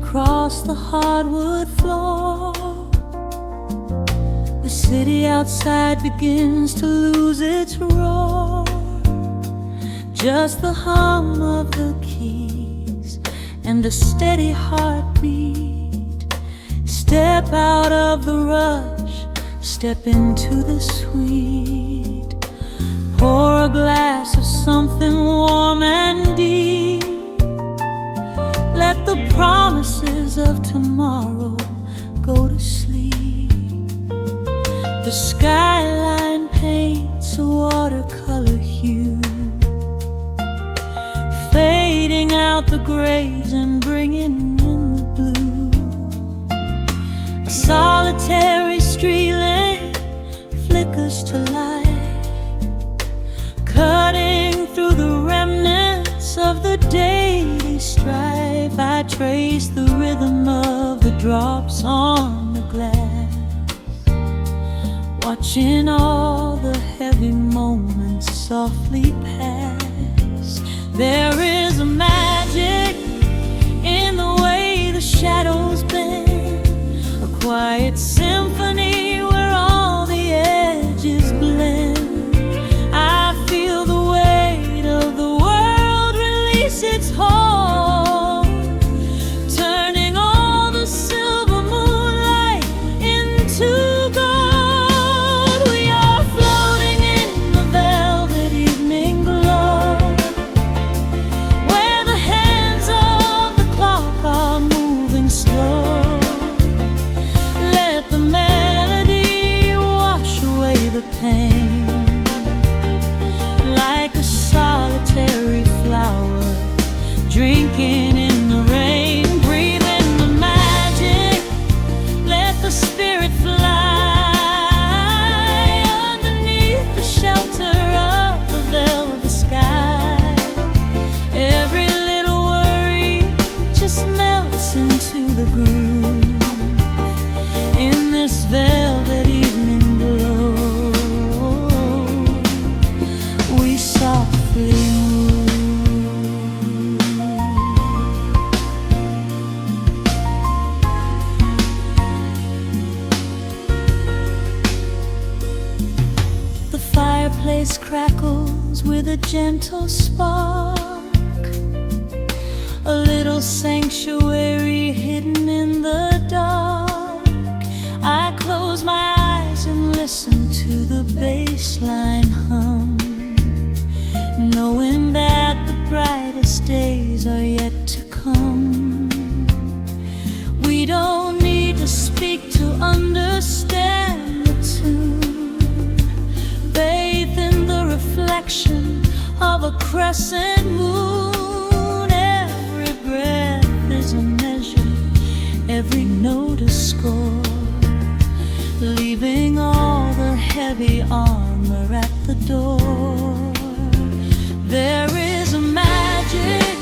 across the hardwood floor. The city outside begins to lose its roar. Just the hum of the keys and a steady heartbeat. Step out of the rush, step into the sweet. Pour a glass of something warm and deep. Let the promises of tomorrow go to sleep. The skyline paints a watercolor hue, fading out the grays and bringing in the blue. A solitary street lamp flickers to life, cutting through the remnants of the daily strife. I trace the rhythm of the drops on the glass, watching all the heavy moments softly pass. There is a magic in the way the shadows bend, a quiet symphony where all the edges blend. I feel the weight of the world release its hold, turning all the silver moonlight into gold. We are floating in the velvet evening glow, where the hands of the clock are moving slow. Let the melody wash away the pain, like a solitary flower drinking in the rain. Breathe in the magic, let the spirit fly underneath the shelter of the velvet sky. Every little worry just melts into the groove in this velvet evening glow. We softly move. The fireplace crackles with a gentle spark, a little sanctuary hidden in the dark. I close my eyes and listen to the bassline hum, knowing that the brightest days are yet to come. We don't need to speak to understand the tune. Bathe in the reflection of a crescent moon. Every breath is a measure, every note a score, leaving all the heavy armor at the door. There is a magic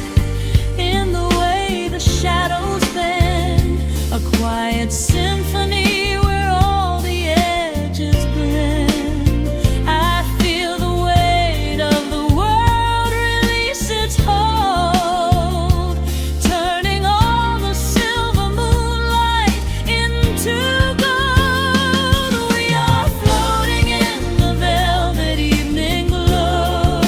in the way the shadows bend, a quiet symphony where all the edges blend. I feel the weight of the world release its hold, turning all the silver moonlight into gold. We are floating in the velvet evening glow,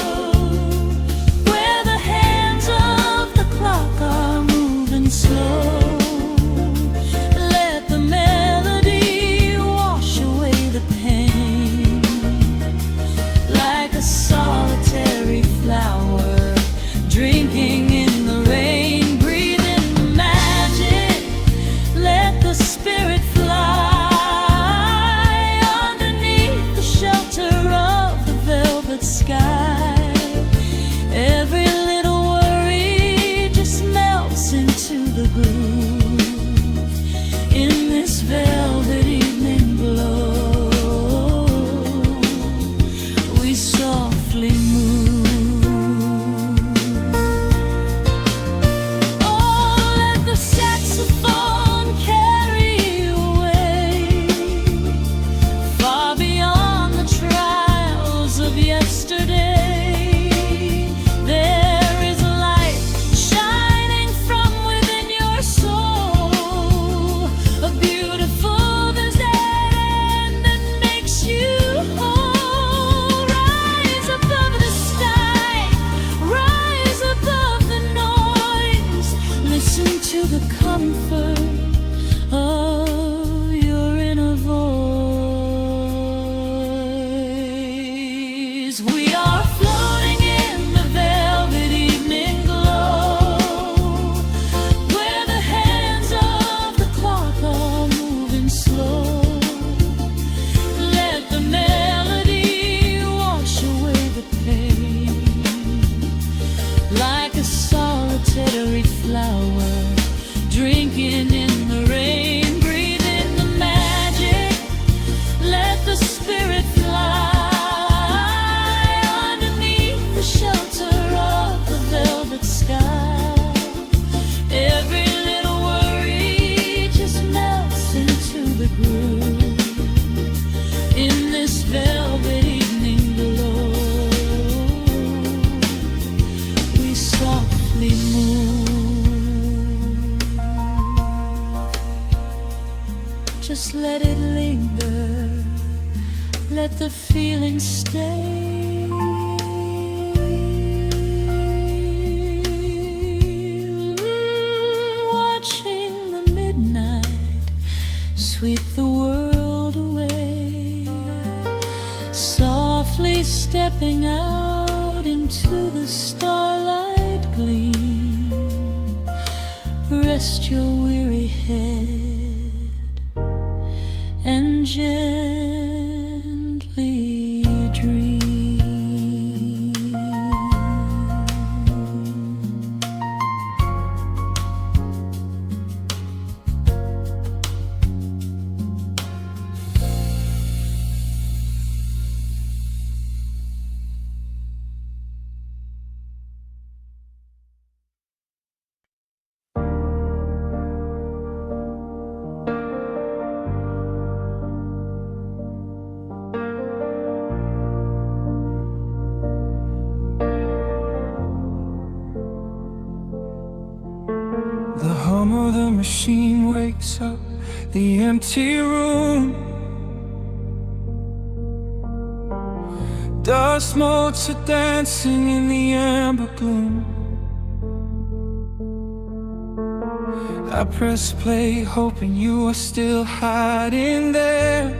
linger, let the feeling stay. Watching the midnight sweep the world away, softly stepping out into the starlight gleam. Rest your weary head and gently dream. The hum of the machine wakes up the empty room. Dust motes are dancing in the amber gloom. I press play, hoping you are still hiding there.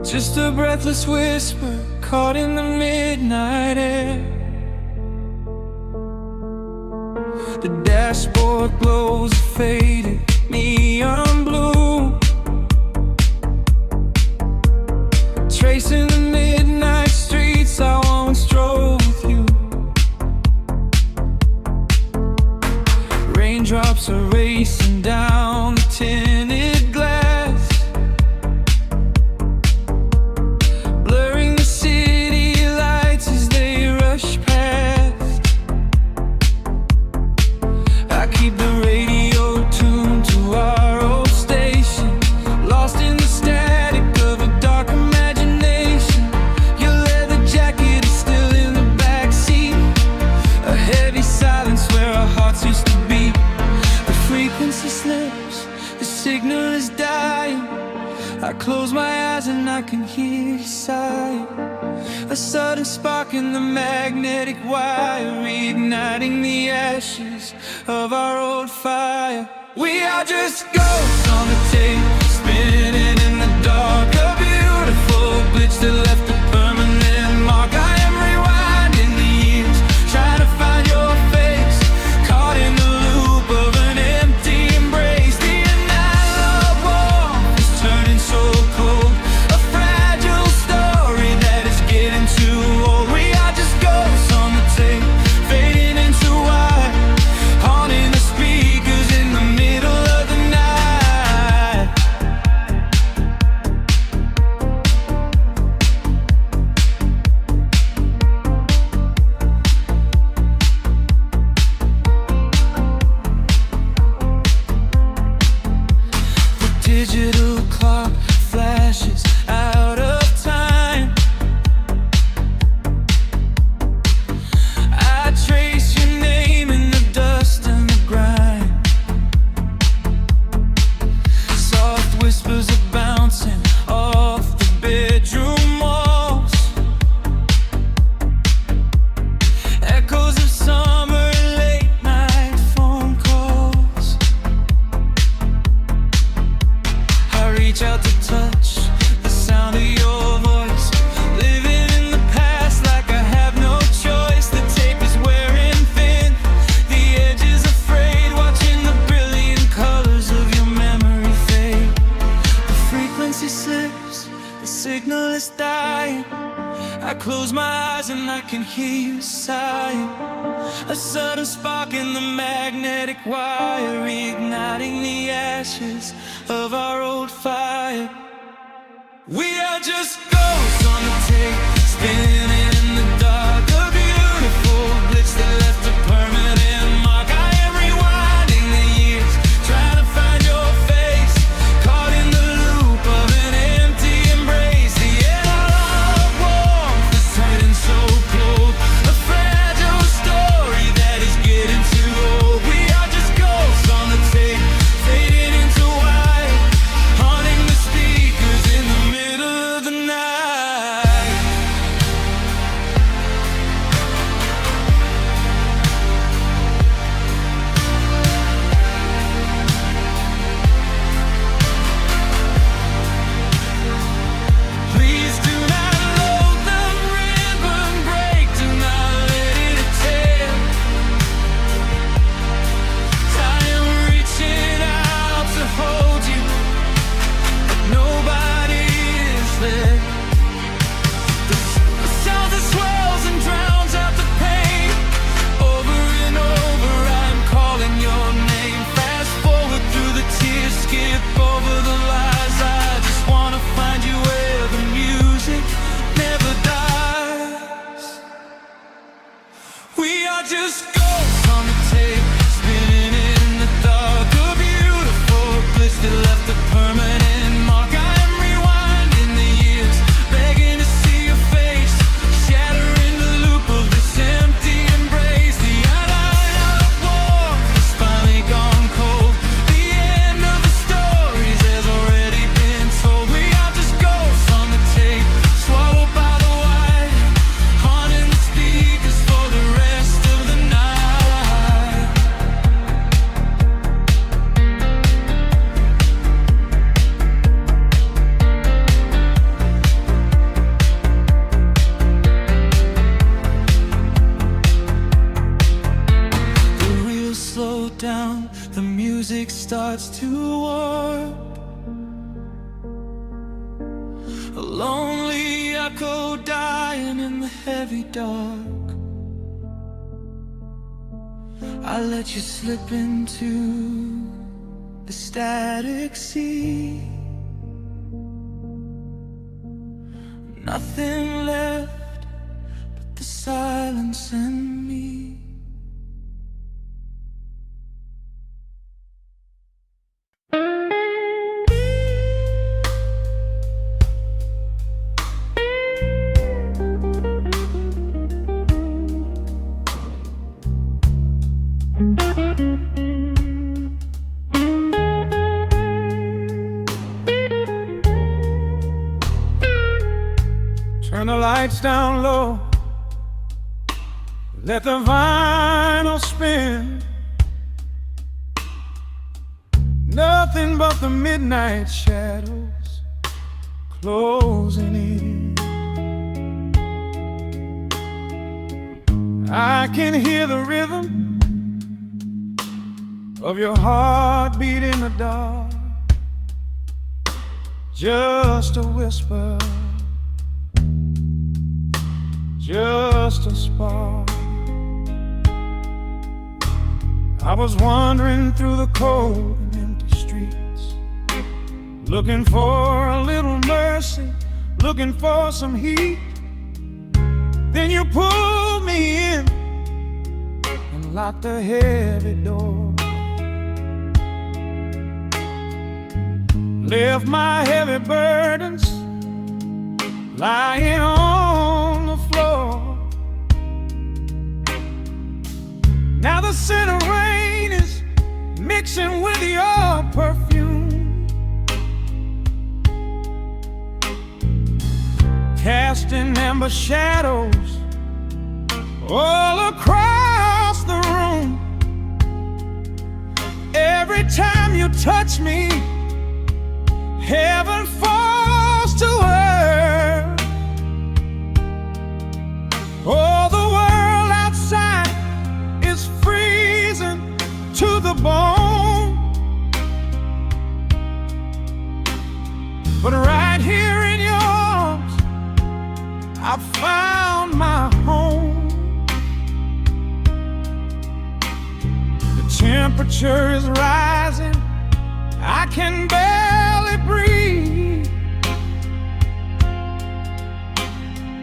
Just a breathless whisper caught in the midnight air. The dashboard glows a faded neon blue, tracing the midnight streets I once drove with you. Raindrops are racing down the tinted glass, blurring the city lights as they rush past. I keep the radio tuned to our old station, lost in the static of a dark imagination. Your leather jacket is still in the backseat, a heavy silence where our hearts used to beat. The frequency slips, the signal is dying. I close my eyes and I can hear you sighing. A sudden spark in the magnetic wire, reigniting the ashes of our old fire. We are just ghosts on the tape, spinning in the dark. A beautiful glitch that left a permanent mark. I am rewinding the years, trying to find your face, caught in the loop of an empty embrace. The analog warmth is turning so cold, a fragile story that is getting too old. We are just ghosts on the tape, fading into white, haunting the speakers in the middle of the night. The digital clock flashes out of time. I trace your name in the dust and the grime. Soft whispers are bouncing off the bedroom walls, echoes of summer late night phone calls. I reach out to touch the sound of your voice, living in the past like I have no choice. The tape is wearing thin, the edge is afraid, watching the brilliant colors of your memory fade. The frequency slips, the signal is dying. I close my eyes and I can hear you sighing. A sudden spark in the magnetic wire, reigniting the ashes of our old fire. We are just ghosts on the tape, spinning in the dark. A beautiful glitch that left a permanent mark. I am rewinding the years, trying to find your face, caught in the loop of an empty embrace. The analog warmth is turning so cold, a fragile story that is getting too old. We are just ghosts on the tape, fading into white. door. A lonely echo dying in the heavy dark. I let you slip into the static sea. Nothing left but the silence and me. Turn the lights down low, let the vinyl spin. Nothing but the midnight shadows closing in. I can hear the rhythm of your heartbeat in the dark. Just a whisper, just a spark. I was wandering through the cold and empty streets, looking for a little mercy, looking for some heat. Then you pulled me in and locked the heavy door. Left my heavy burdens lying on the floor. Now the scent of rain is mixing with your perfume, casting amber shadows all across the room. Every time you touch me, heaven falls to earth. Oh, the world outside is freezing to the bone, but right here in your arms I found my home. The temperature is rising, I can barely breathe.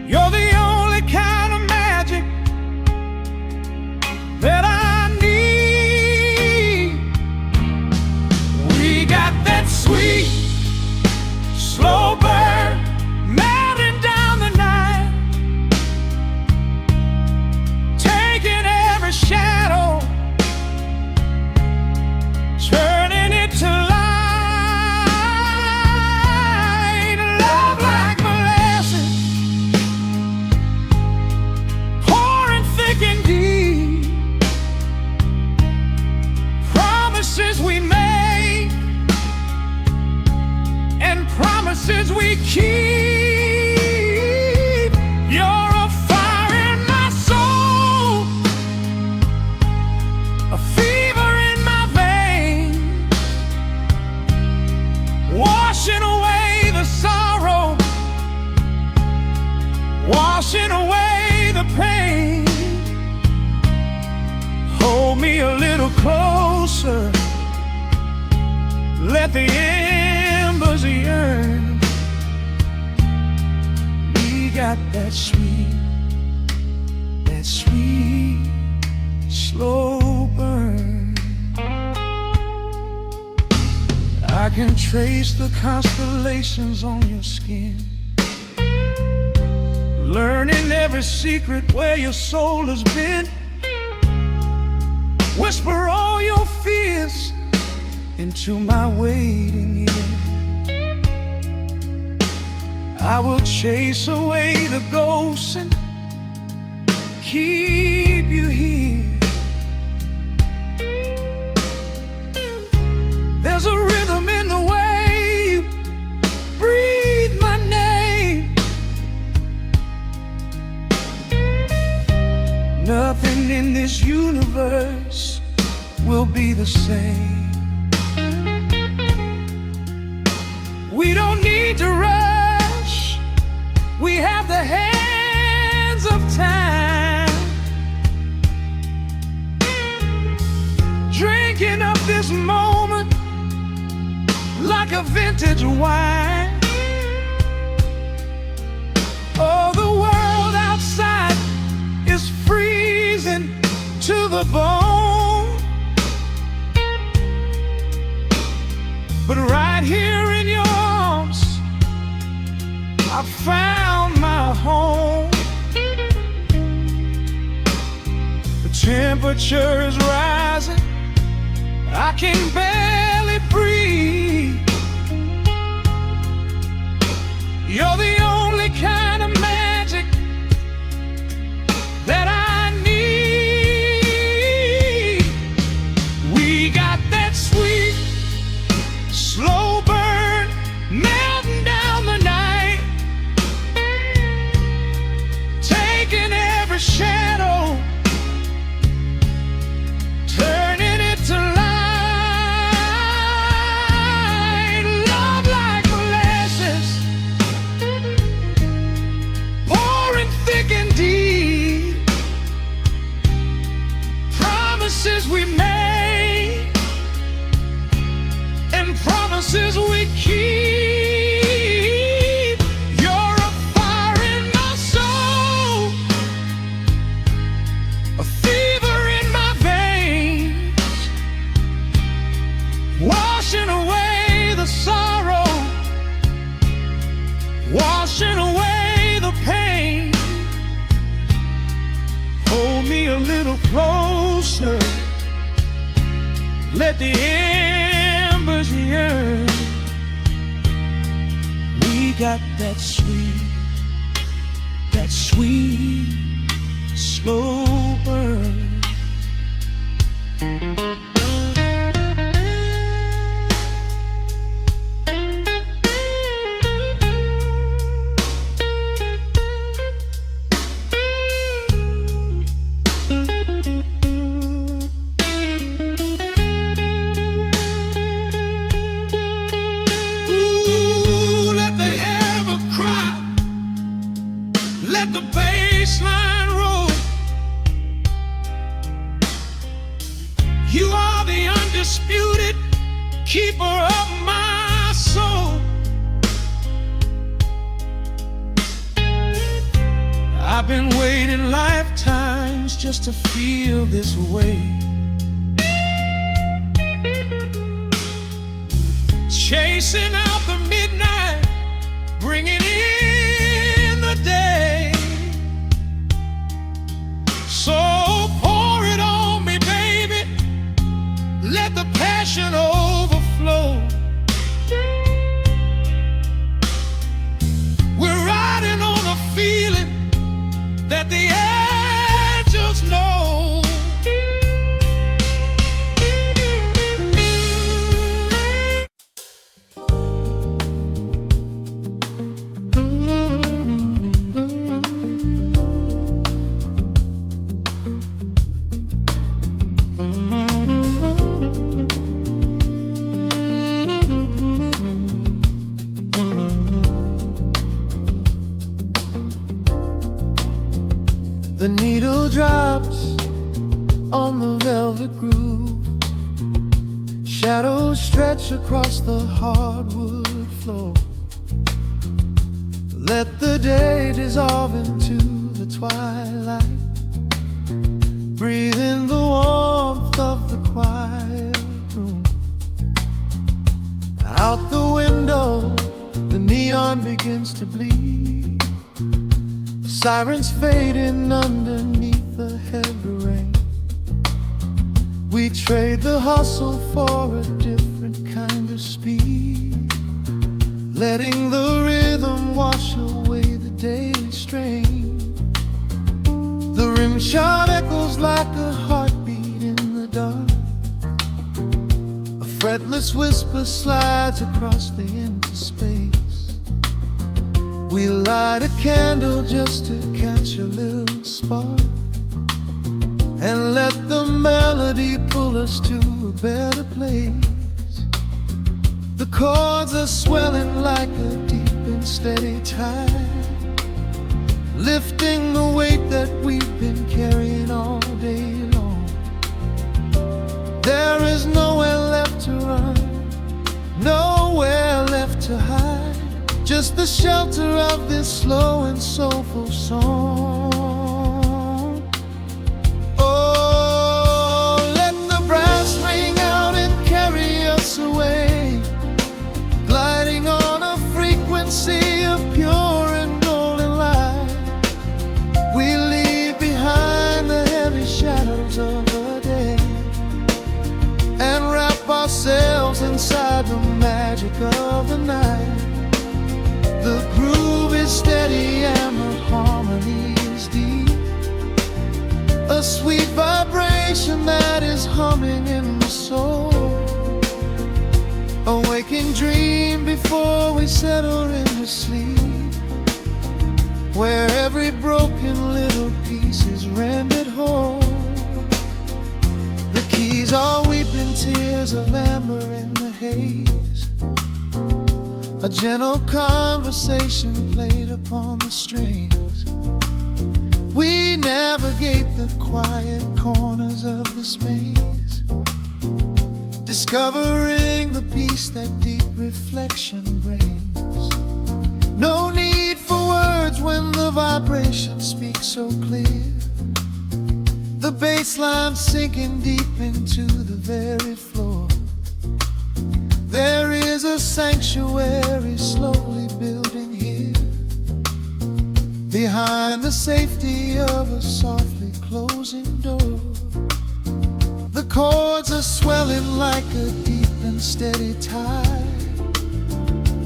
You're the only kind of magic that I need. We got that sweet, slow burn melting down the night, taking every shadow, turning it to light. Love like molasses, pouring thick and deep. Promises we made and promises we keep. You're a fire in my soul, a fever in my veins, washing away the sorrow, washing away the pain. Hold me a little closer, let the embers yearn. We got that sweet, slow burn. I can trace the constellations on your skin, learning every secret where your soul has been. Whisper all your fears into my waiting ear. I will chase away the ghosts and keep you here. There's a rhythm in the way you breathe my name. Nothing in this universe will be the same. hands of time, drinking up this moment like a vintage wine. Oh, the world outside is freezing to the bone, but right here in your arms I found my home. The temperature is rising, I can barely breathe. You're the only kind of magic that I need. We got that sweet, slow burn melting down the night, taking every shadow, turning it to light. Love like molasses, pouring thick and deep. Promises we made and promises we keep. You're a fire in my soul, a fever in my veins, washing away the sorrow, washing away the pain. Hold me a little closer, let the embers yearn. We got that sweet, slow burn. Ooh, let the ever cry, let the bass line roll. You are the undisputed keeper of my soul. I've been waiting lifetimes just to feel this way, chasing out the midnight, bringing in the day. So pour it on me, baby, let the passion overflow. We're riding on a feeling that the angels know. The needle drops on the velvet groove, shadows stretch across the hardwood floor. Let the day dissolve into the twilight, breathe in the warmth of the quiet room. Out the window, the neon begins to bleed, sirens fading underneath the heavy rain. We trade the hustle for a different kind of speed, letting the rhythm wash away the daily strain. The rim shot echoes like a heartbeat in the dark, a fretless whisper slides across the empty space. We light a candle just to catch a little spark, and let the melody pull us to a better place. The chords are swelling like a deep and steady tide, lifting the weight that we've been carrying all day long. There is nowhere left to run, nowhere left to hide, just the shelter of this slow and soulful song. Oh, let the brass ring out and carry us away, gliding on a frequency of pure and golden light. We leave behind the heavy shadows of the day and wrap ourselves inside the magic of the night. The groove is steady and the harmony is deep, a sweet vibration that is humming in the soul, a waking dream before we settle into sleep, where every broken little piece is rendered whole. The keys are weeping tears of amber in the haze, a gentle conversation played upon the strings. We navigate the quiet corners of the space, discovering the peace that deep reflection brings. No need for words when the vibration speaks so clear, the bass line sinking deep into the very floor. There is a sanctuary slowly building here, behind the safety of a softly closing door. The chords are swelling like a deep and steady tide,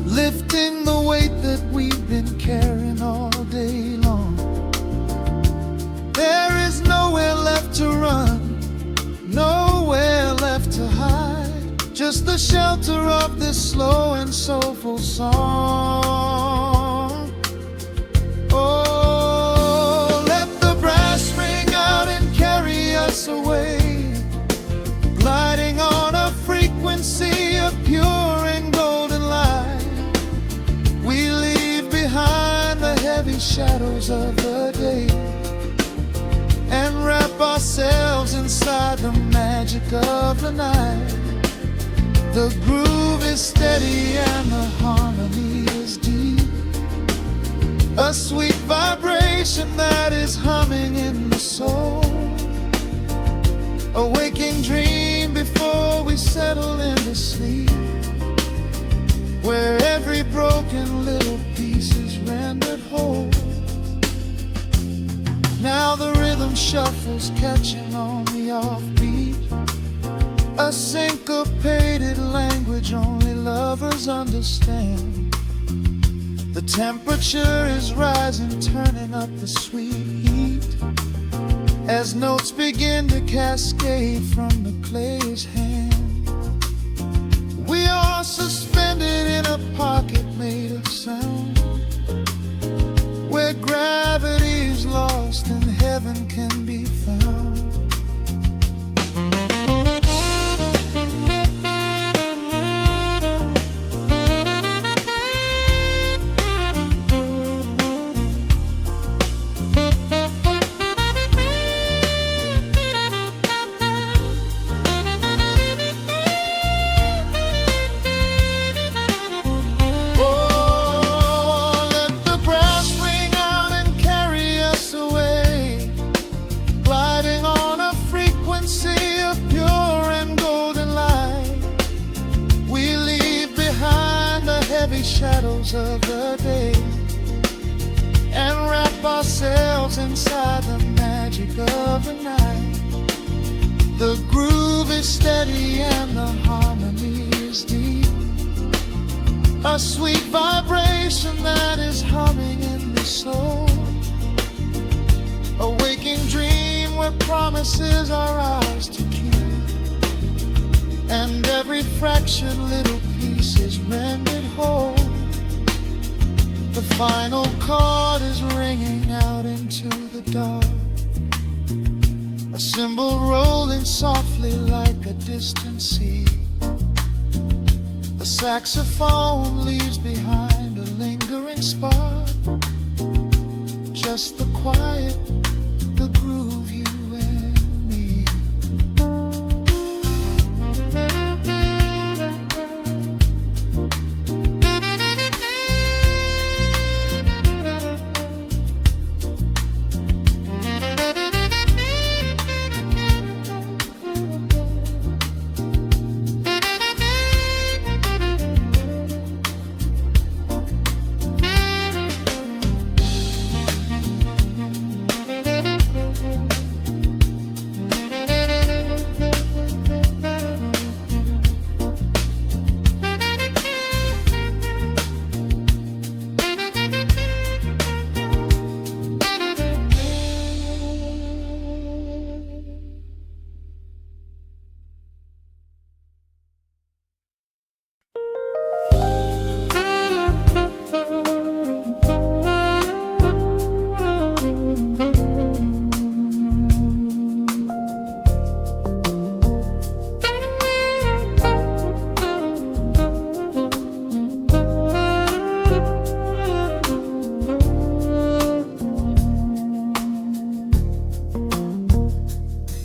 lifting the weight that we've been carrying all day long. There is nowhere left to run, nowhere left to hide, just the shelter of this slow and soulful song. Oh, let the brass ring out and carry us away, gliding on a frequency of pure and golden light. We leave behind the heavy shadows of the day and wrap ourselves inside the magic of the night. The groove is steady and the harmony is deep, a sweet vibration that is humming in the soul, a waking dream before we settle into sleep, where every broken little piece is rendered whole. Now the rhythm shuffles, catching on the offbeat, a syncopated language only lovers understand. The temperature is rising, turning up the sweet heat, as notes begin to cascade from the clay's hand. We are suspended in a pocket made of sound, where gravity is lost and heaven can be found. Shadows of the day and wrap ourselves inside the magic of the night. The groove is steady and the harmony is deep, a sweet vibration that is humming in the soul, a waking dream where promises are ours to keep, and every fraction little piece is rendered whole. The final chord is ringing out into the dark, a cymbal rolling softly like a distant sea. The saxophone leaves behind a lingering spark, just just the quiet, the groove, you and me.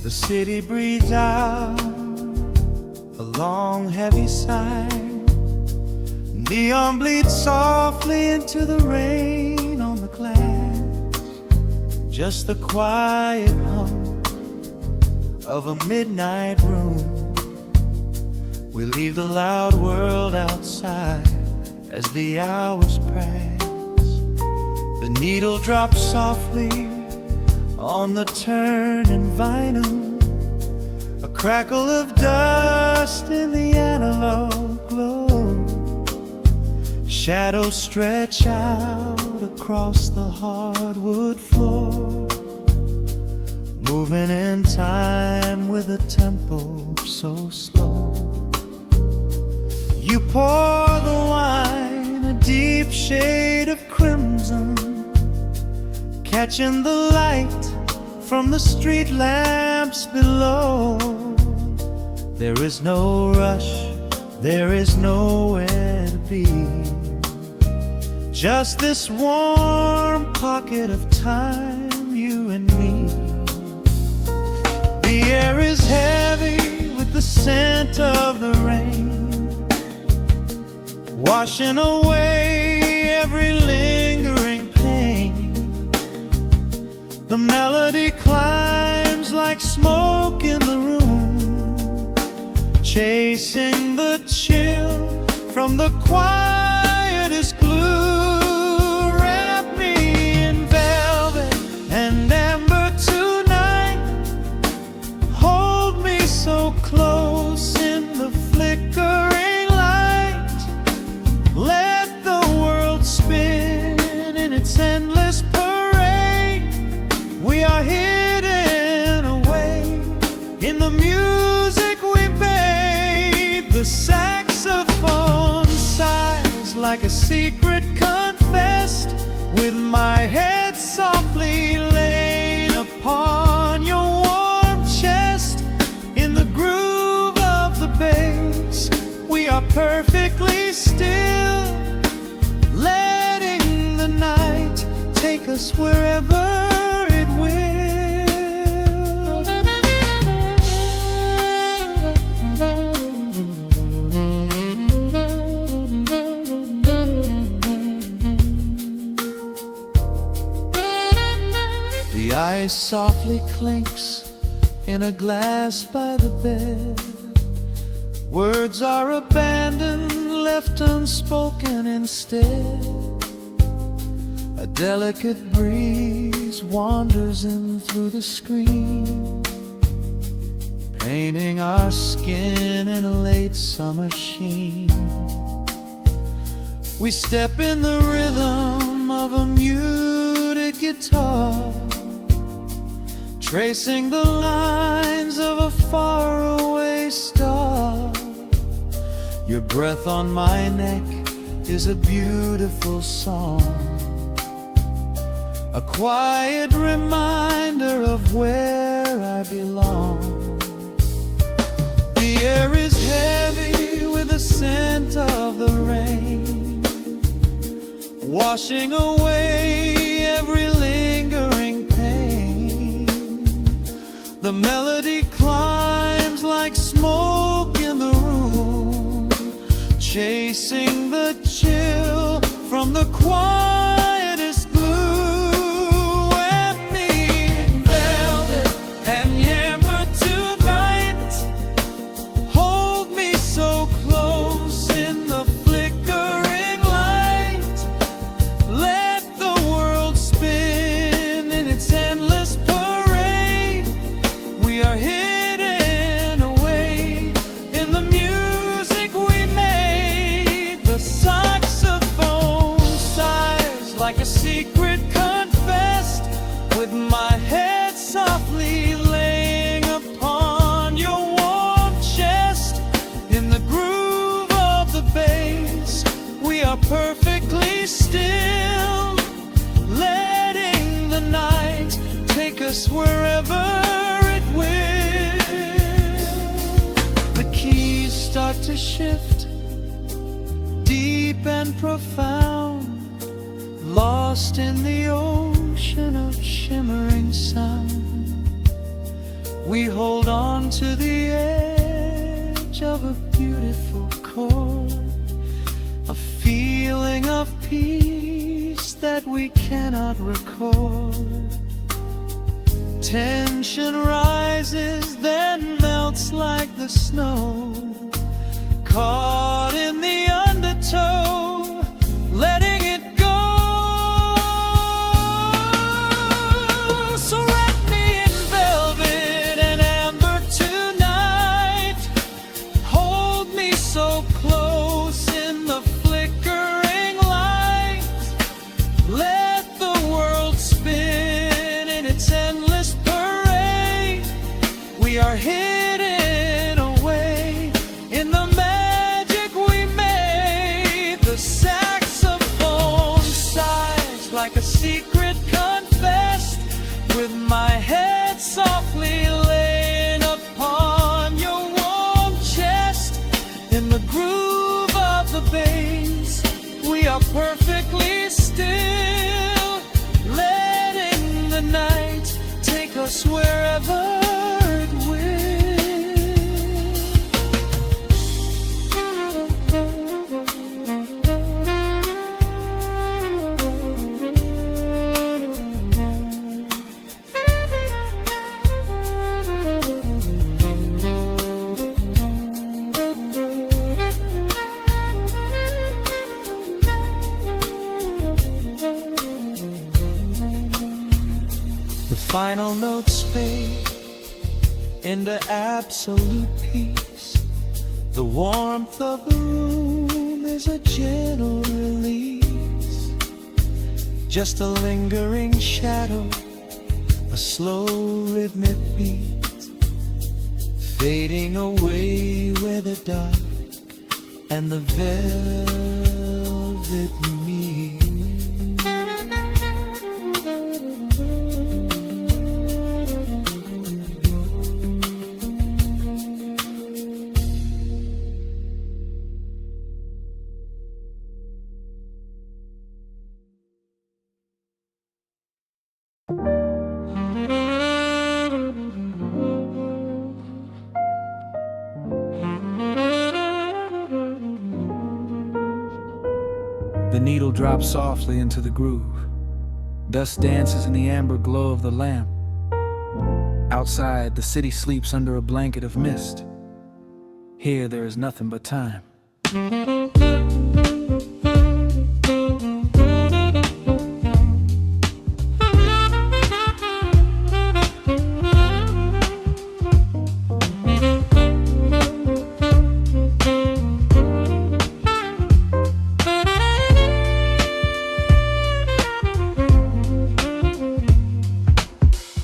The city breathes out a long heavy sigh. Neon bleeds softly into the rain on the glass. Just the quiet hum of a midnight room. We leave the loud world outside as the hours pass. The needle drops softly on the turning vinyl. A crackle of dust in the analog glow. Shadows stretch out across the hardwood floor, moving in time with a tempo so slow. You pour the wine, a deep shade of crimson, catching the light from the street lamps below. There is no rush, there is nowhere to be. Just this warm pocket of time, you and me. The air is heavy with the scent of the rain, washing away every lingering pain. The melody climbs like smoke in the room, chasing the chill from the quietest glue. Wrap me in velvet and amber tonight. Hold me so close in the flickering light. Let the world spin in its endless parade. We are hidden away in the music we made. The saxophone sighs like a secret confessed, with my head softly laid upon your warm chest. In the groove of the bass, we are perfectly still, letting the night take us wherever it will. The ice softly clinks in a glass by the bed. Words are abandoned, left unspoken instead. A delicate breeze wanders in through the screen, painting our skin in a late summer sheen. We step in the rhythm of a muted guitar, tracing the lines of a faraway star. Your breath on my neck is a beautiful song, a quiet reminder of where I belong. The air is heavy with the scent of the rain, washing away every lingering The melody climbs like smoke in the room, chasing the chill from the quietest blue. And me in velvet and amber tonight, hold me so close in the flickering light. Let the world spin in its endless parade. We are hidden away in the music we made. The saxophone sighs like a secret confessed, with my head softly laying upon your warm chest. In the groove of the bass, we are perfectly still, letting the night take us wherever it will. The keys start to shift, deep and profound, lost in the ocean of shimmering sound. We hold on to the edge of a beautiful chord, a feeling of peace that we cannot record. Tension rises, then melts like the snow, caught in the undertow, letting it go. So wrap me in velvet and amber tonight, hold me so close in the flickering light. Let the world spin in its endless parade. We are hidden away in the magic we made. The saxophone sighs like a secret confessed, with my head softly laying upon your warm chest. In the groove of the bass, we are perfectly still, letting the night take us wherever it will. The final notes fade into absolute peace. The warmth of the room is a gentle release, just a lingering shadow, a slow rhythmic beat, fading away where the dark and the velvet meet. The needle drops softly into the groove. Dust dances in the amber glow of the lamp. Outside, the city sleeps under a blanket of mist. Here, there is nothing but time.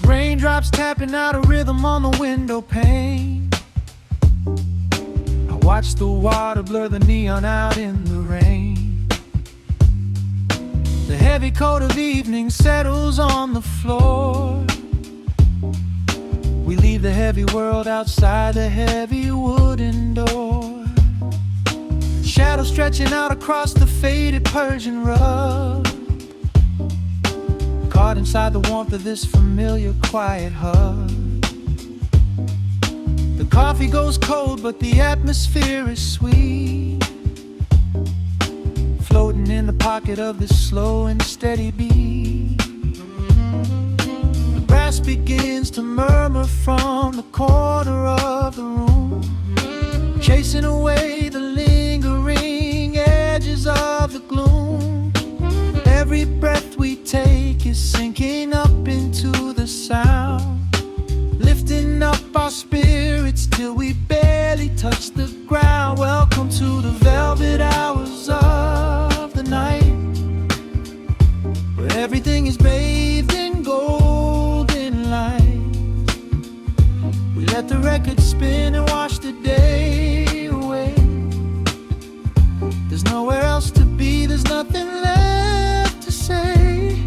Raindrops tapping out a rhythm on the window pane. I watch the water blur the neon out in the rain. The heavy coat of evening settles on the floor. We leave the heavy world outside the heavy wooden door. Shadows stretching out across the faded Persian rug, caught inside the warmth of this familiar quiet hug. Coffee goes cold, but the atmosphere is sweet, floating in the pocket of this slow and steady beat. The brass begins to murmur from the corner of the room, chasing away the lingering edges of the gloom. Every breath we take is sinking up into the sound, lifting up our spirits till we barely touch the ground. Welcome to the velvet hours of the night, where everything is bathed in golden light. We let the record spin and wash the day away. There's nowhere else to be, there's nothing left to say,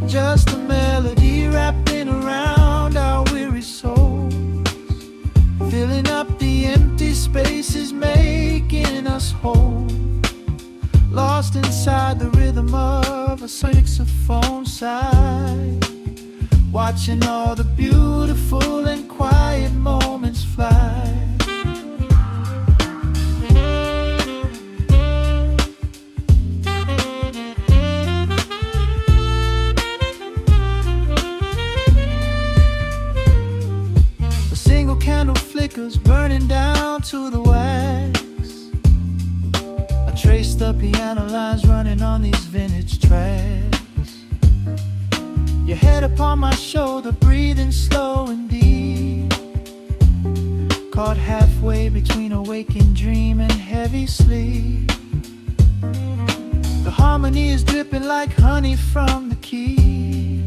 just a melody wrapping around our weary souls, filling up the empty spaces, making us whole. Lost inside the rhythm of a saxophone sigh, watching all the beautiful and quiet moments fly. A single candle flickers, burning down to the wax. I trace the piano lines running on these vintage tracks. Your head upon my shoulder, breathing slow and deep, caught halfway between a waking dream and heavy sleep. The harmony is dripping like honey from the keys,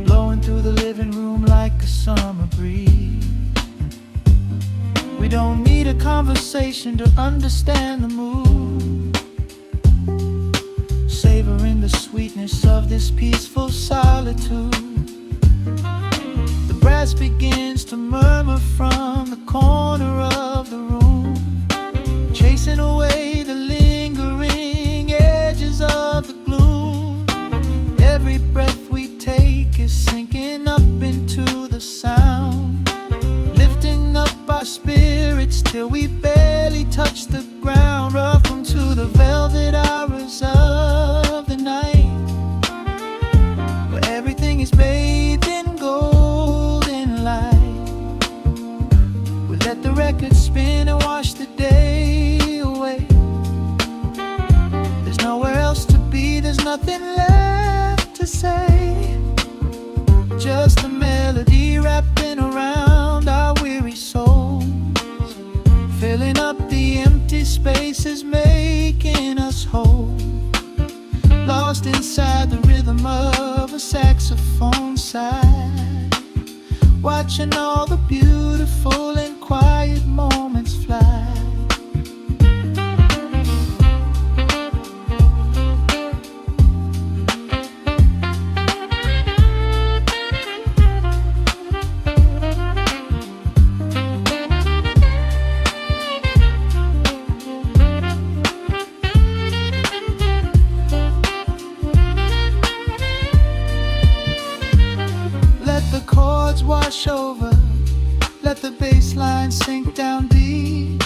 blowing through the living room like a summer breeze. We don't need a conversation to understand the mood, savoring the sweetness of this peaceful solitude. The brass begins to murmur from the corner of the room, chasing away the lingering edges of the gloom. Every breath we take is sinking up into the sound, lifting up our spirits till we barely touch the ground. Welcome to the velvet hours of the night, where everything is bathed in golden light. We let the record spin and wash the day away. There's nowhere else to be, there's nothing left to say, just a melody wrapping around our weary souls, filling up the empty spaces, making us whole. Lost inside the rhythm of a saxophone sigh, watching all the beautiful and quiet moments fly. Wash over, let the bass line sink down deep.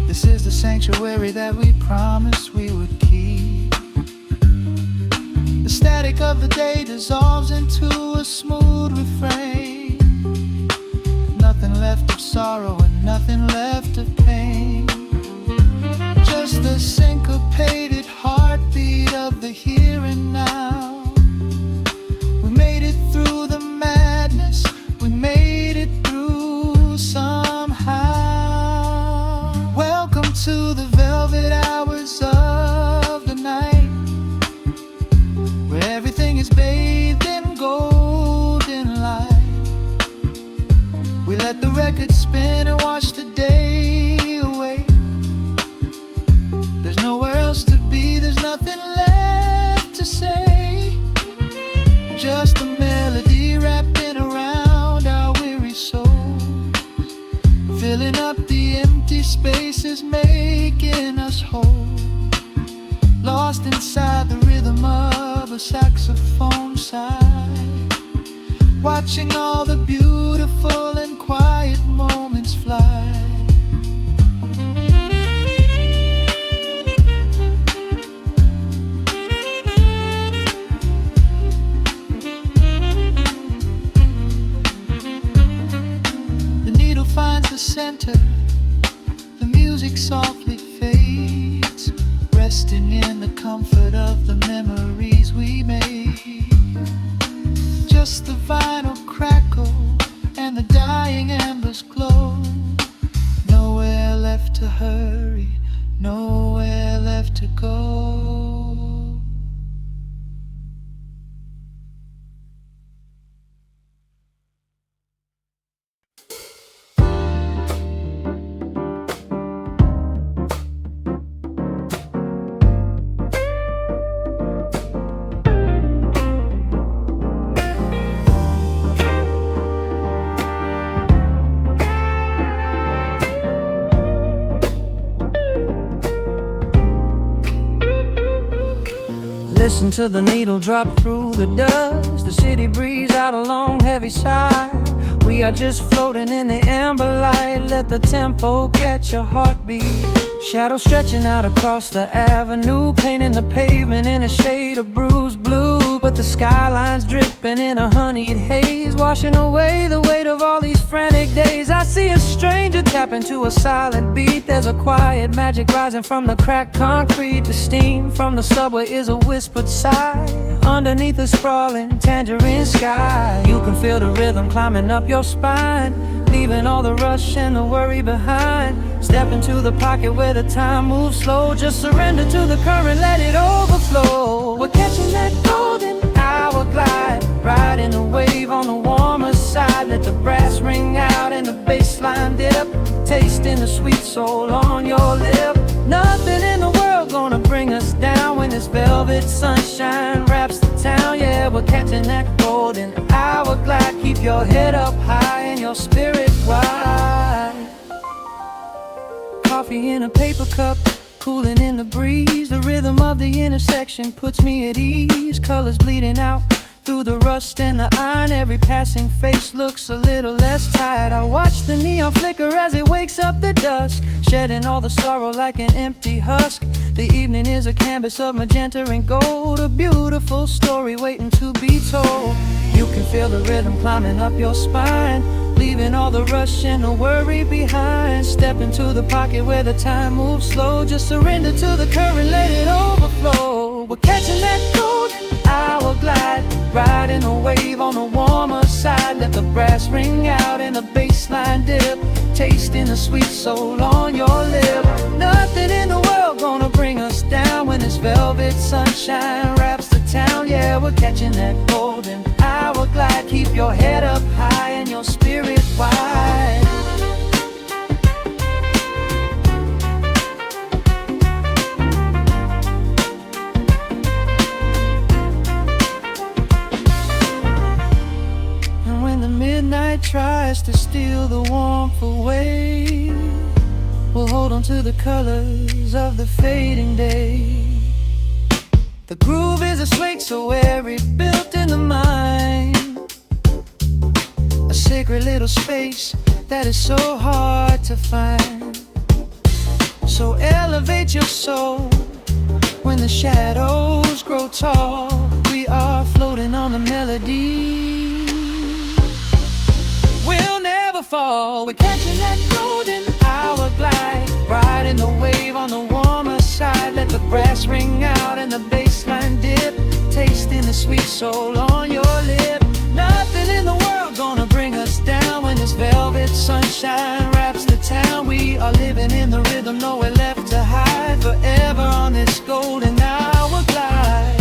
This is the sanctuary that we promised we would keep. The static of the day dissolves into a smooth refrain. Nothing left of sorrow and nothing left of pain, just the syncopated heartbeat of the here and now. We made it through the madness, we made it through somehow. Welcome to the velvet hours of the night, where everything is bathed in golden light. We let the record spin and wash the day away. There's nowhere else to be, there's nothing left to say, just a melody wrapping around our weary souls, filling up the empty spaces, making us whole. Lost inside the rhythm of a saxophone sigh, watching all the beautiful and quiet resting in the comfort of the memories we made. Just the vinyl crackle and the dying embers glow. Nowhere left to hurry, nowhere left to go. Listen to the needle drop through the dust. The city breeze out a long heavy sigh. We are just floating in the amber light. Let the tempo catch your heartbeat. Shadows stretching out across the avenue, painting the pavement in a shade of bruised blue. But the skyline's dripping in a honeyed haze, washing away the weight of all these frantic days. I see a stranger tap into a silent beat. There's a quiet magic rising from the cracked concrete. The steam from the subway is a whispered sigh underneath the sprawling tangerine sky. You can feel the rhythm climbing up your spine, leaving all the rush and the worry behind. Step into the pocket where the time moves slow. Just surrender to the current, let it overflow. We're catching that golden hour glide, riding a wave on the warmer side. Let the brass ring out and the bass line dip, tasting the sweet soul on your lip. Nothing in the world gonna bring us down when this velvet sunshine wraps the town. Yeah, we're catching that golden hour glide. Keep your head up high and your spirit wide. Coffee in a paper cup, cooling in the breeze. The rhythm of the intersection puts me at ease. Colors bleeding out through the rust and the iron. Every passing face looks a little less tired. I watch the neon flicker as it wakes up the dusk, shedding all the sorrow like an empty husk. The evening is a canvas of magenta and gold, a beautiful story waiting to be told. You can feel the rhythm climbing up your spine, leaving all the rush and the worry behind. Step into the pocket where the time moves slow. Just surrender to the current, let it overflow. We're catching that golden hour glide, riding a wave on the warmer side. Let the brass ring out and the bass line dip, tasting the sweet soul on your lip. Nothing in the world gonna bring us down when this velvet sunshine wraps the town. Yeah, we're catching that golden hour glide. Keep your head up high and your spirit wide. And when the midnight tries to steal the warmth away, we'll hold on to the colors of the fading day. The groove is a slate so airy, built in the mind, a sacred little space that is so hard to find. So elevate your soul when the shadows grow tall. We are floating on the melody, we'll never fall. We're catching that golden hour glide, riding the wave on the warmer side. Let the brass ring out and the bass line dip, tasting the sweet soul on your lip. Nothing in the world gonna bring us down when this velvet sunshine wraps the town. We are living in the rhythm, nowhere left to hide, forever on this golden hour glide.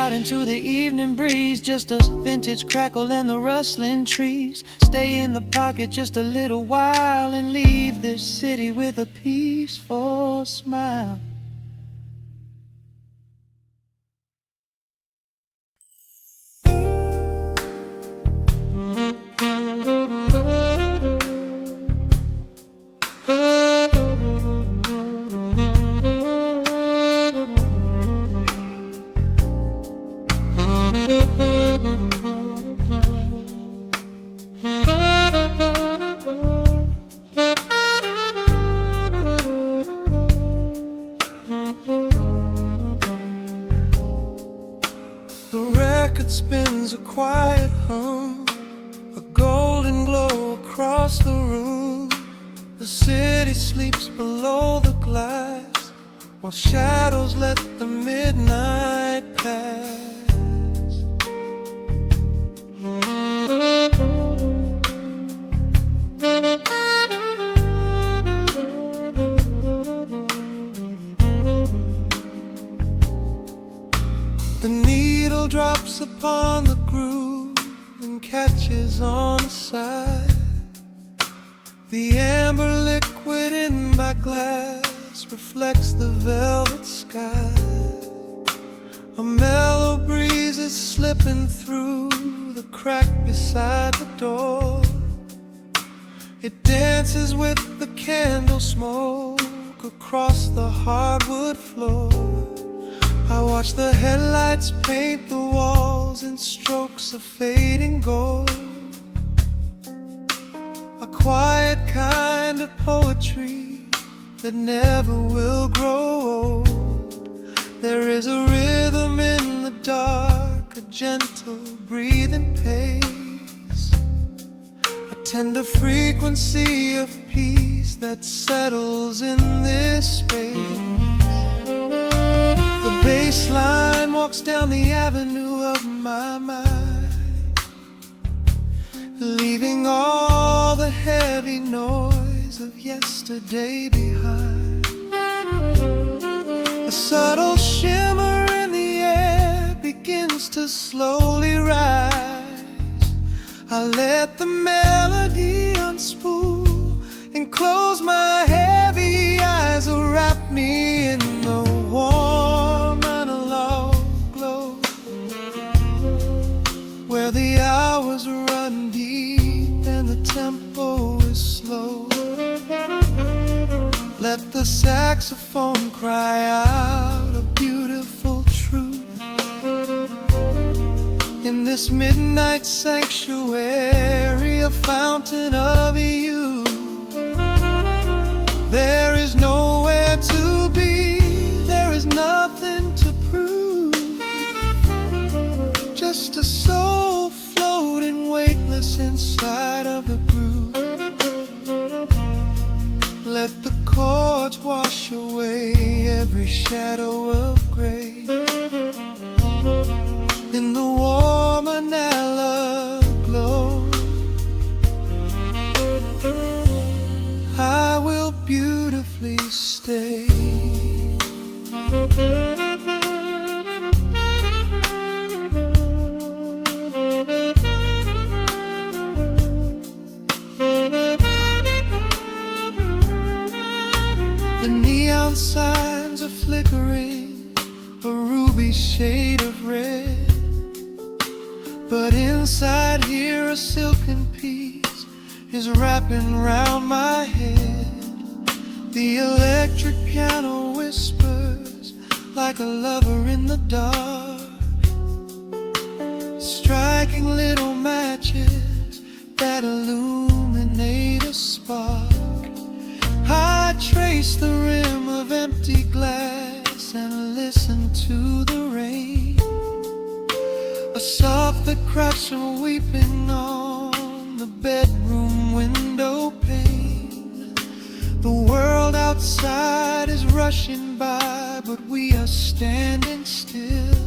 Into the evening breeze, just a vintage crackle and the rustling trees. Stay in the pocket just a little while and leave this city with a peaceful smile. The record spins a quiet hum, a golden glow across the room. The city sleeps below the glass, while shadows let the midnight pass. The needle drops upon the groove and catches on the side. The amber liquid in my glass reflects the velvet sky. A mellow breeze is slipping through the crack beside the door. It dances with the candle smoke across the hardwood floor. I watch the headlights paint the walls in strokes of fading gold. A quiet kind of poetry that never will grow old. There is a rhythm in the dark, a gentle breathing pace, a tender frequency of peace that settles in this space. The bass line walks down the avenue of my mind, leaving all the heavy noise of yesterday behind. A subtle shimmer in the air begins to slowly rise. I let the melody unspool and close my heavy eyes, wrap me in the warm analog glow, where the hours run deep and the tempo is slow. Let the saxophone cry out a beautiful truth. In this midnight sanctuary, a fountain of youth. There is nowhere to be, there is nothing to prove. Just a soul floating weightless inside of the groove. Let the chords wash away every shadow of gray. In the warm analog glow, I will beautifully stay. The neon signs are flickering, a ruby shade of red. But inside here a silken peace is wrapping round my head. The electric piano whispers like a lover in the dark, striking little matches that illuminate a spark. I trace the rim of empty glass and listen to the rain, a soft that cracks from weeping on the bedroom window pane. The world outside is rushing by, but we are standing still,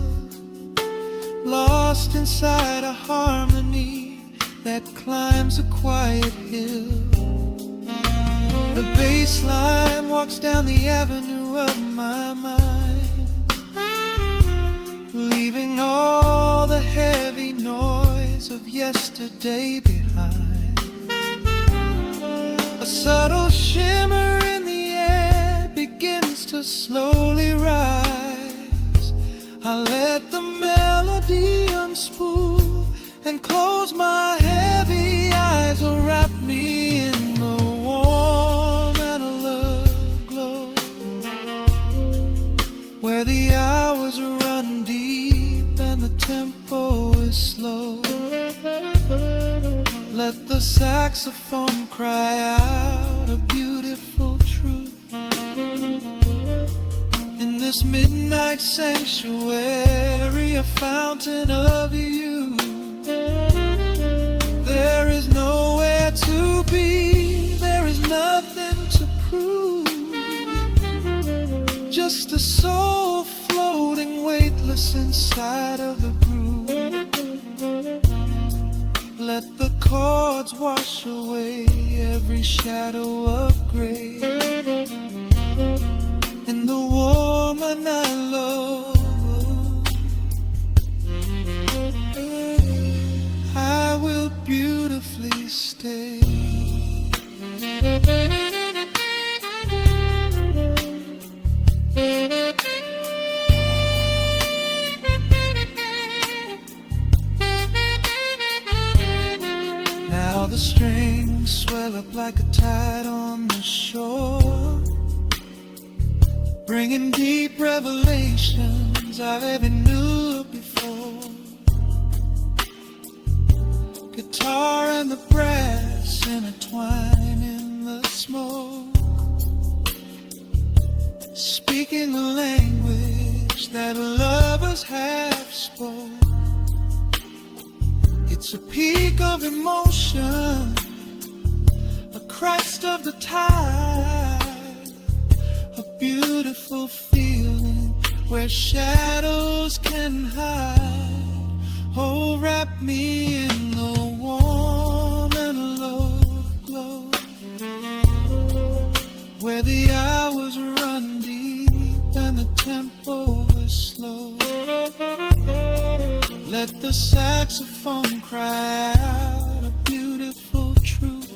lost inside a harmony that climbs a quiet hill. The bass line walks down the avenue of my mind, leaving all the heavy noise of yesterday behind. A subtle shimmer in the air begins to slowly rise. I let the melody unspool and close my heavy eyes, will wrap me in the warm analog glow, where the hours run deep and the tempo is slow. Let the saxophone cry out a beautiful truth. In this midnight sanctuary, a fountain of you. There is nowhere to be, there is nothing to prove. Just a soul floating weightless inside of the groove. Let the chords wash away every shadow of gray. And the woman I love, I will beautifully stay. Now the strings swell up like a tide on the shore, bringing deep revelations I've ever knew before. Guitar and the brass intertwine in the smoke, speaking a language that lovers have spoke. It's a peak of emotion, a crest of the tide, a beautiful feeling where shadows can hide. Oh, wrap me in the warm and low glow, where the hours run deep and the tempo is slow. Let the saxophone cry out a beautiful truth.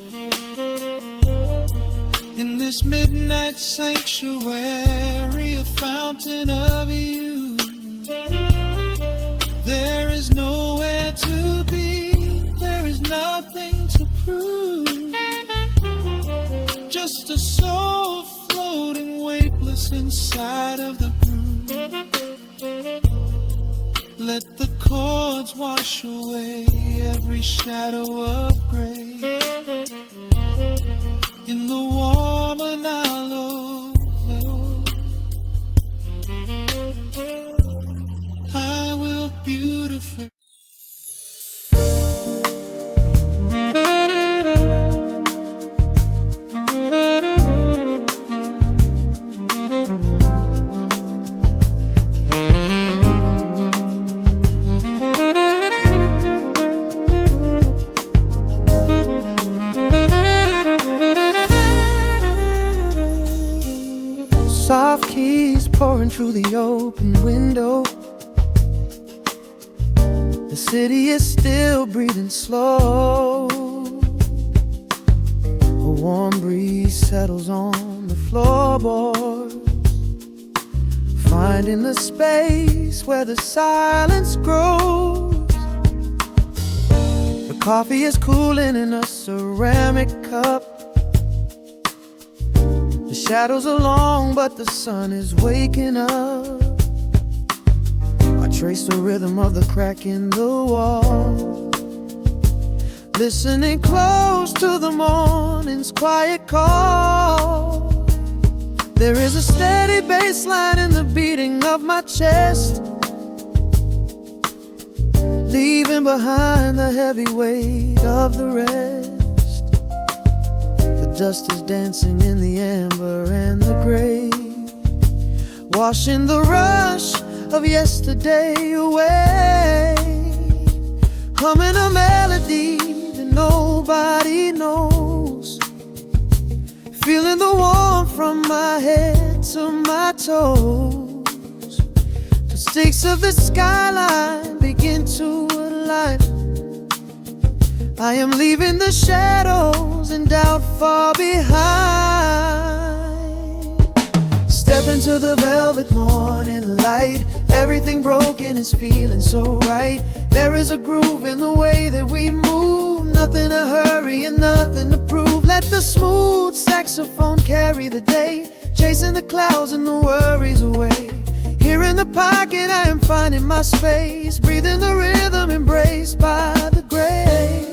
In this midnight sanctuary, a fountain of you. There is nowhere to be, there is nothing to prove. Just a soul floating weightless inside of the groove. Let the chords wash away every shadow of gray. In the warm and hollow, I will beautifully. Soft keys pouring through the open window. The city is still breathing slow. A warm breeze settles on the floorboards, finding the space where the silence grows. The coffee is cooling in a ceramic cup. The shadows are long, but the sun is waking up. I trace the rhythm of the crack in the wall, listening close to the morning's quiet call. There is a steady bass line in the beating of my chest, leaving behind the heavy weight of the rest. The dust is dancing in the amber and the gray, washing the rush of yesterday away. Humming a melody that nobody knows, feeling the warmth from my head to my toes. The stakes of the skyline begin to align. I am leaving the shadows and doubt far behind. Step into the velvet morning light. Everything broken is feeling so right. There is a groove in the way that we move. Nothing to hurry and nothing to prove. Let the smooth saxophone carry the day, chasing the clouds and the worries away. Here in the pocket I am finding my space, breathing the rhythm embraced by the grace.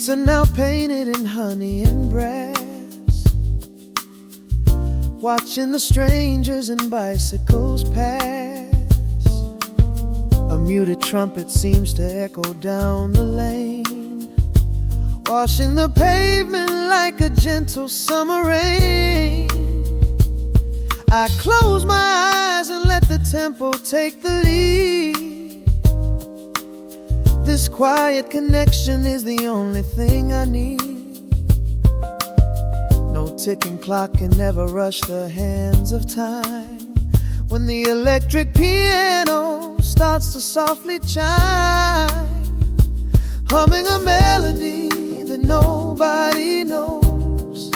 streets are now painted in honey and brass. Watching the strangers and bicycles pass. A muted trumpet seems to echo down the lane, washing the pavement like a gentle summer rain. I close my eyes and let the tempo take the lead. This quiet connection is the only thing I need. No ticking clock can never rush the hands of time. When the electric piano starts to softly chime, humming a melody that nobody knows,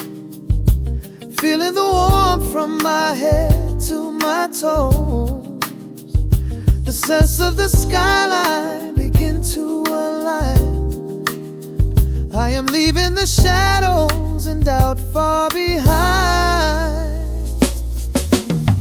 feeling the warmth from my head to my toes. The sense of the skyline begin to align. I am leaving the shadows and doubt far behind.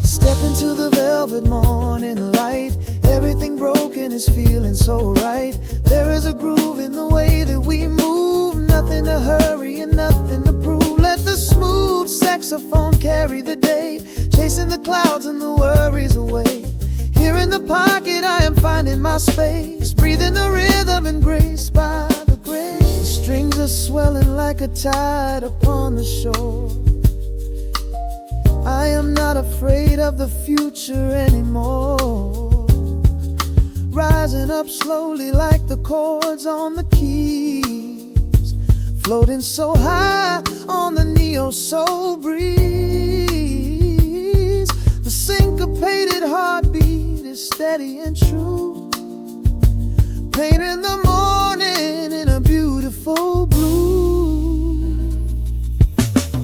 Step into the velvet morning light. Everything broken is feeling so right. There is a groove in the way that we move. Nothing to hurry and nothing to prove. Let the smooth saxophone carry the day, chasing the clouds and the worries away. Here in the pocket I am finding my space, breathing the rhythm and grace by the grace. The strings are swelling like a tide upon the shore. I am not afraid of the future anymore. Rising up slowly like the chords on the keys, floating so high on the neo-soul breeze. The syncopated heartbeat is steady and true, painting the morning in a beautiful blue.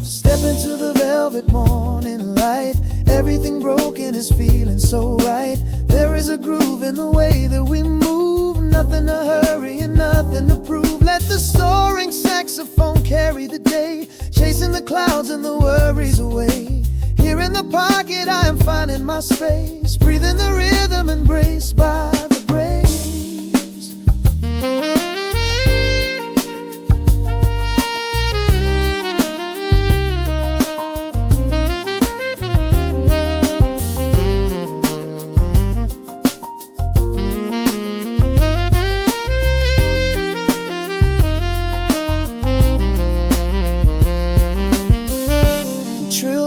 Step into the velvet morning light. Everything broken is feeling so right. There is a groove in the way that we move. Nothing to hurry and nothing to prove. Let the soaring saxophone carry the day, chasing the clouds and the worries away. Here in the pocket I am finding my space, breathing the rhythm embraced by the grace.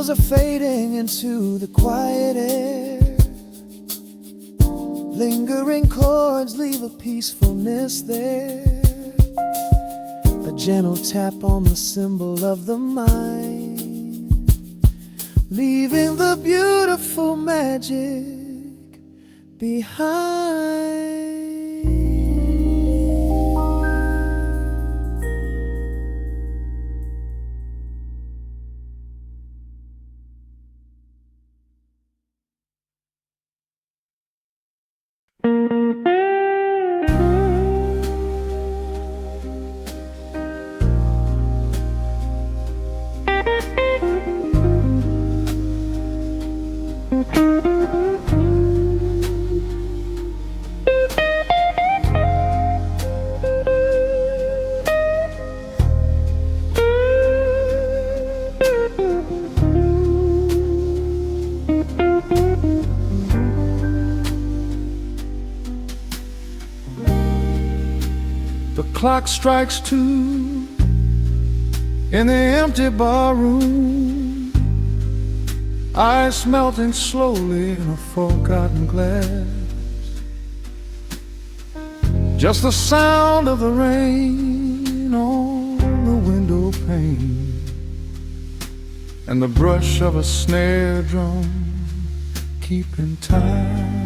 Are fading into the quiet air. Lingering chords leave a peacefulness there. A gentle tap on the symbol of the mind, leaving the beautiful magic behind. The clock strikes 2 in the empty bar room, ice melting slowly in a forgotten glass. Just the sound of the rain on the window pane, and the brush of a snare drum keeping time.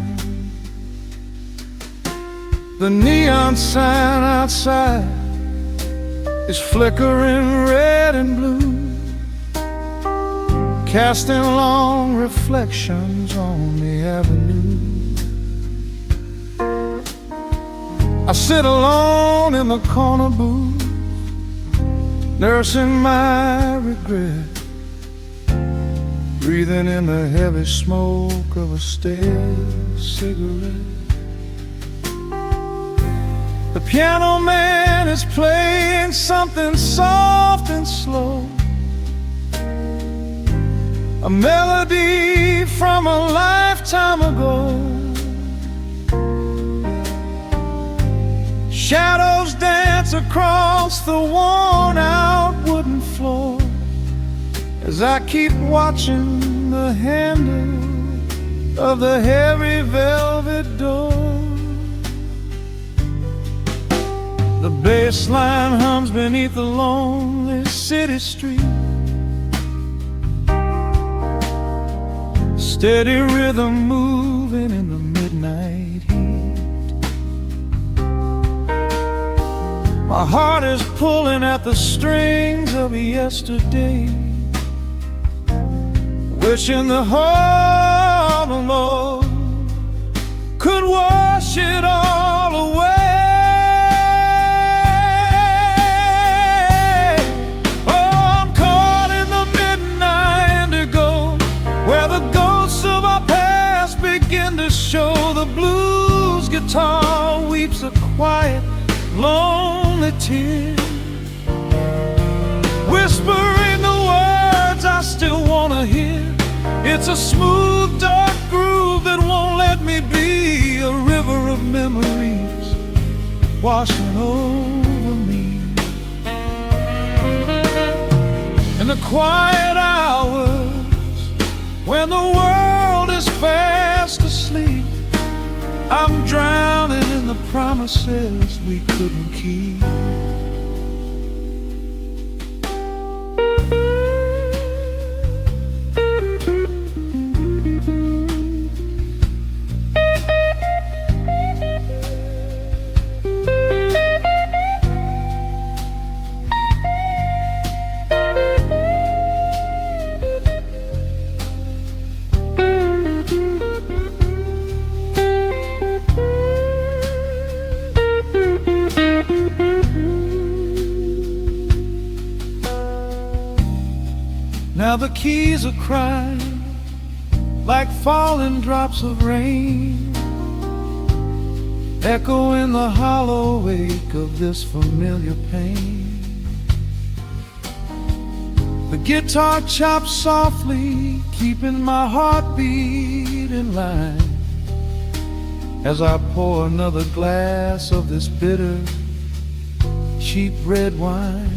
The neon sign outside is flickering red and blue, casting long reflections on the avenue. I sit alone in the corner booth, nursing my regret, breathing in the heavy smoke of a stale cigarette. The piano man is playing something soft and slow, a melody from a lifetime ago. Shadows dance across the worn-out wooden floor as I keep watching the handle of the heavy velvet door. The bass line hums beneath the lonely city street, steady rhythm moving in the midnight heat. My heart is pulling at the strings of yesterday, wishing the heart alone could wash it all away. Show the blues guitar weeps a quiet, lonely tear, whispering the words I still wanna hear. It's a smooth, dark groove that won't let me be, a river of memories washing over me. In the quiet hours when the world is fast asleep, I'm drowning in the promises we couldn't keep. Now the keys are crying like falling drops of rain, echo in the hollow wake of this familiar pain. The guitar chops softly, keeping my heartbeat in line, as I pour another glass of this bitter, cheap red wine.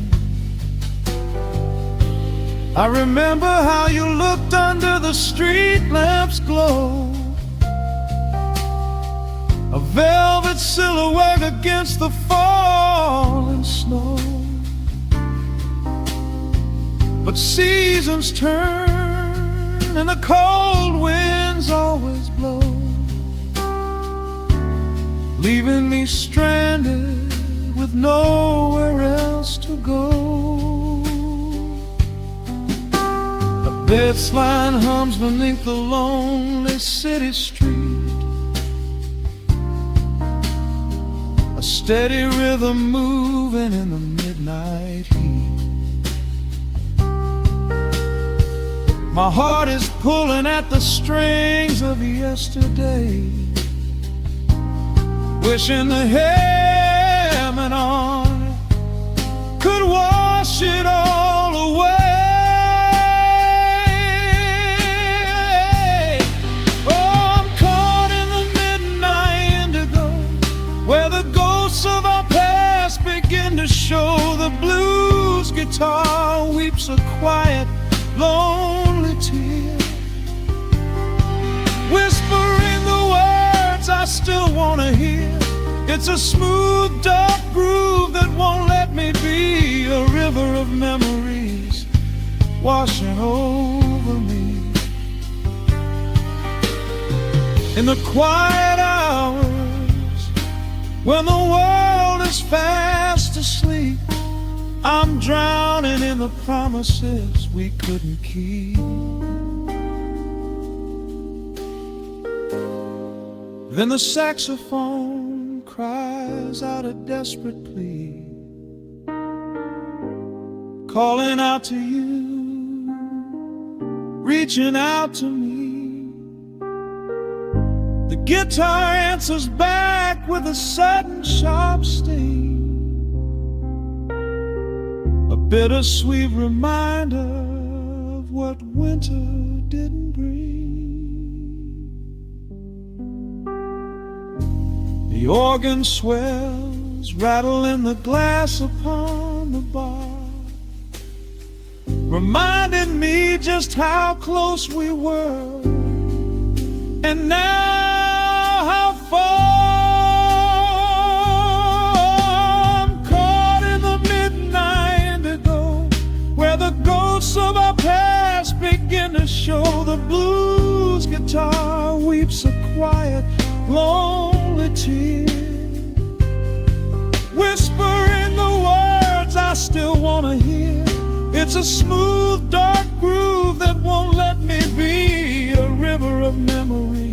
I remember how you looked under the street lamp's glow, a velvet silhouette against the falling snow. But seasons turn and the cold winds always blow, leaving me stranded with nowhere else to go. Bass line hums beneath the lonely city street, a steady rhythm moving in the midnight heat. My heart is pulling at the strings of yesterday, wishing the hem and on could wash it all away. Show the blues guitar weeps a quiet, lonely tear, whispering the words I still wanna hear. It's a smooth, dark groove that won't let me be, a river of memories washing over me. In the quiet hours when the world is fast asleep, I'm drowning in the promises we couldn't keep. Then the saxophone cries out a desperate plea, calling out to you, reaching out to me. The guitar answers back with a sudden sharp sting, a bittersweet reminder of what winter didn't bring. The organ swells, rattling the glass upon the bar, reminding me just how close we were, and now how far. I'm caught in the midnight indigo, where the ghosts of our past begin to show. The blues guitar weeps a quiet, lonely tear, whispering the words I still want to hear. It's a smooth, dark groove that won't let me be, a river of memories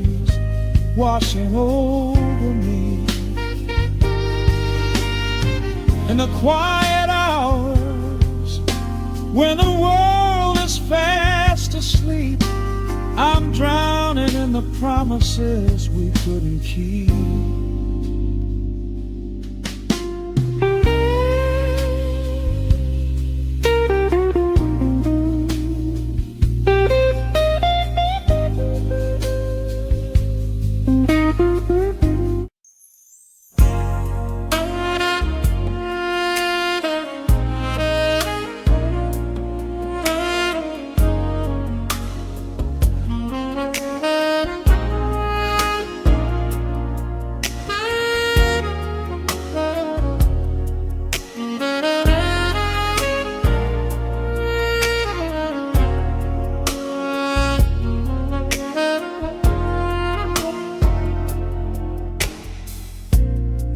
washing over me. In the quiet hours, when the world is fast asleep, I'm drowning in the promises we couldn't keep.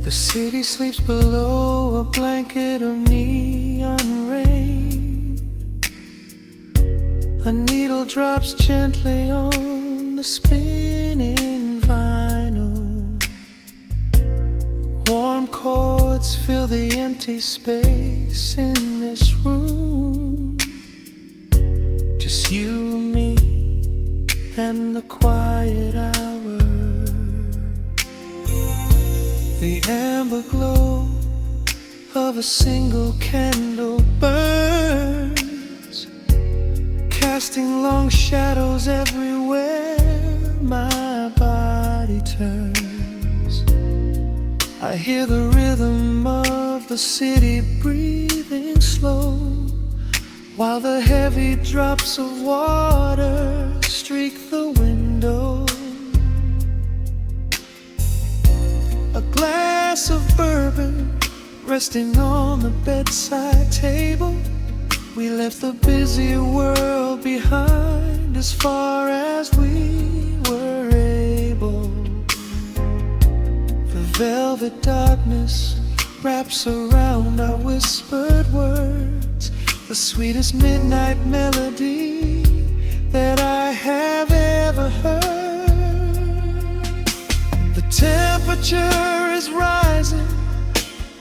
The city sleeps below a blanket of neon rain. A needle drops gently on the spinning vinyl. Warm chords fill the empty space in this room. Just you, me, and the quiet hour. The amber glow of a single candle burns, casting long shadows everywhere my body turns. I hear the rhythm of the city breathing slow, while the heavy drops of water streak the window. A glass of bourbon resting on the bedside table. We left the busy world behind as far as we were able. The velvet darkness wraps around our whispered words, the sweetest midnight melody that I have ever heard. The temperature is rising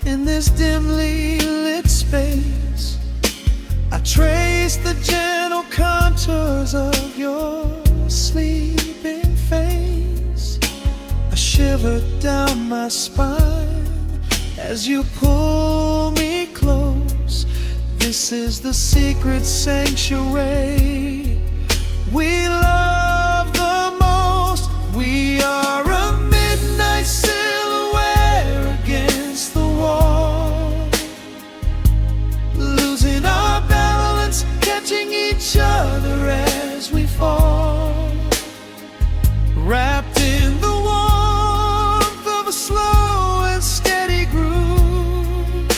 in this dimly lit space. I trace the gentle contours of your sleeping face. A shiver down my spine as you pull me close. This is the secret sanctuary we love the most. We are a midnight silhouette against the wall, losing our balance, catching each other as we fall, wrapped in the warmth of a slow and steady groove,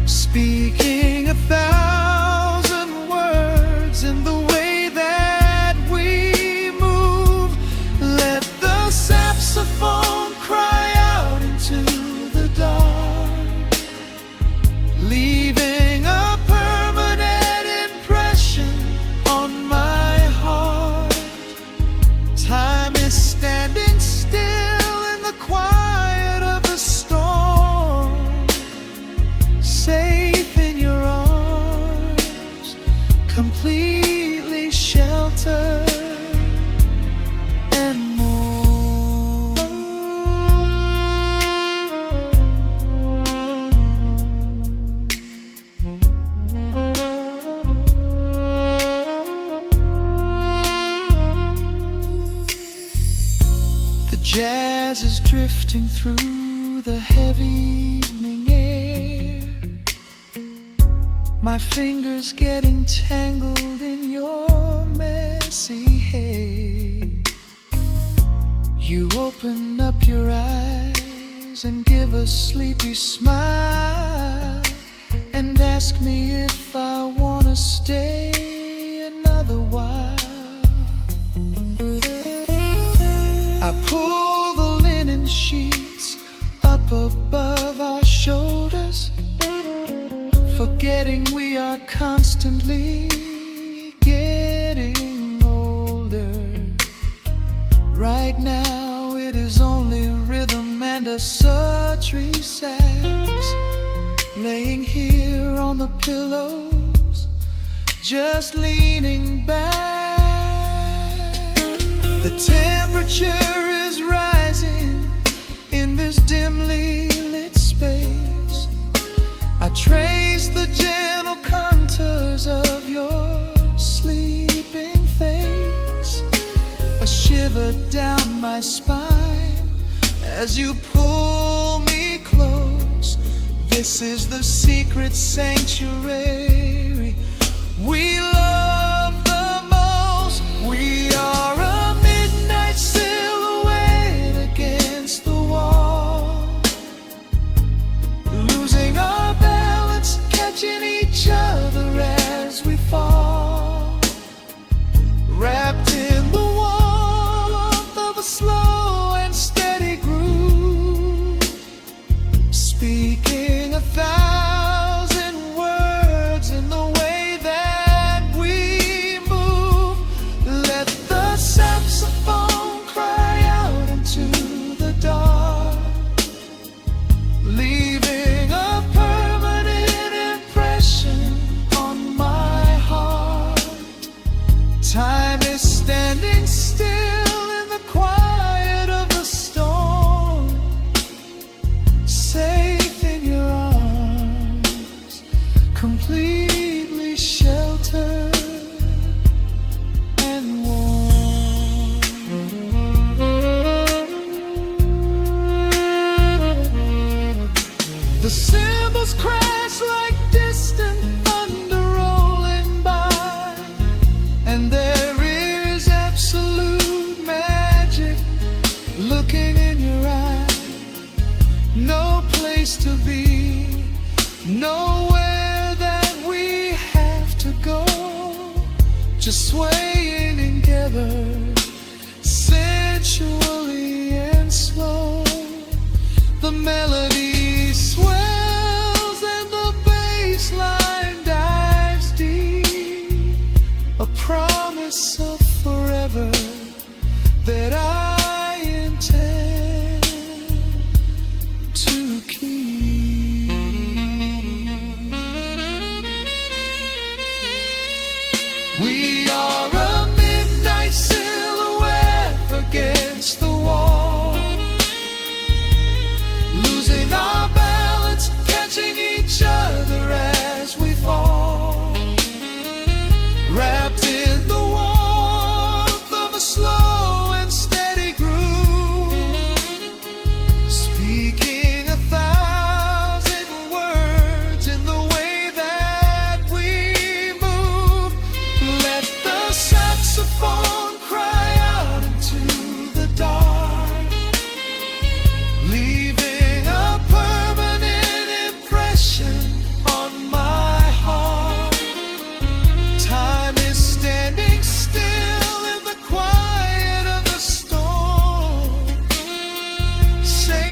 speaking 1,000 words in the way that we move. Let the saxophone cry out into the dark, leaving a permanent impression on my heart. Time is standing still in the quiet of the storm, safe in your arms, completely sheltered and more. drifting through the heavy evening air, my fingers getting tangled in your messy hair. You open up your eyes and give a sleepy smile and ask me if I wanna stay another while. I pull the linen sheets up above our shoulders, forgetting we are constantly getting older. Right now it is only rhythm and a sultry sax, laying here on the pillows, just leaning back. The temperature is rising in this dimly lit space. I trace the gentle contours of your sleeping face, a shiver down my spine as you pull me close. This is the secret sanctuary we love the most. We are a midnight silhouette against the wall, losing our balance, catching each other as we fall, wrapped in the warmth of a slow and steady groove, speaking 1,000 words in the way that we move. Let the saxophone cry out into the dark, leaving a permanent impression on my heart. Time is standing still in the quiet of the storm, safe in your arms, completely sheltered and warm. The cymbals crash like distant thunder rolling by, and there is absolute magic looking in your eye. No place to be, nowhere that we have to go, just swaying together, sensually and slow. The melody swells and the bass line dives deep, a promise of forever that I intend to keep. We